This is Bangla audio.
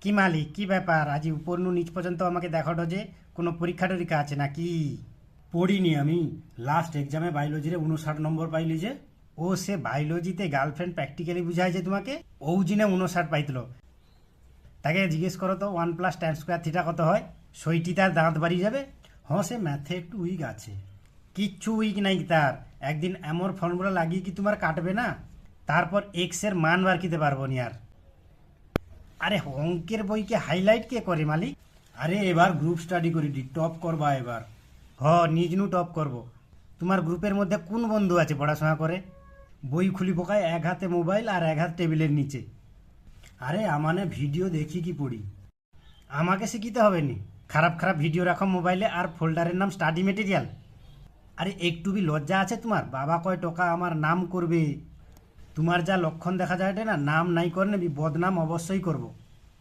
কি মালিক, কি ব্যাপার? আজি উপর নু নিচ পর্যন্ত আমাকে দেখাটো যে কোনো পরীক্ষা টরীক্ষা আছে নাকি? পড়িনি আমি। লাস্ট এক্সামে বায়োলজিরে 59 নম্বর পাইলি যে। ও সে বায়োলজিতে গার্লফ্রেন্ড প্র্যাকটিক্যালি বুঝাইছে তোমাকে, ও জিনে 59 পাইতলো। তাকে জিজ্ঞেস করো তো 1+tan² কত হয়? সইটি তার দাঁত বাড়ি যাবে। হ্যাঁ, সে ম্যাথে একটু উইক আছে। কিচ্ছু উইক নাই তার। একদিন এমন ফর্মুলা লাগিয়ে কি তোমার কাটবে না? তারপর এক্স এর মান বার কিতে পারবো নি আর। আরে অঙ্কের বইকে হাইলাইট কে করে মালিক? আরে এবার গ্রুপ স্টাডি করি দি, টপ করবা এবার। নিজ নু টপ করব। তোমার গ্রুপের মধ্যে কোন বন্ধু আছে পড়াশোনা করে? বই খুলি পোকায় এক হাতে মোবাইল আর এক হাত টেবিলের নিচে। আরে আমানে ভিডিও দেখি কি পড়ি। আমাকে শিখিতে হবে নি? খারাপ খারাপ ভিডিও রাখো মোবাইলে আর ফোল্ডারের নাম স্টাডি মেটেরিয়াল। আরে একটু বি লজ্জা আছে তোমার? বাবা কয় টাকা আমার নাম করবে। তোমার যা লক্ষণ দেখা যায় না, নাম নাই করে নেবি, বদনাম অবশ্যই করব।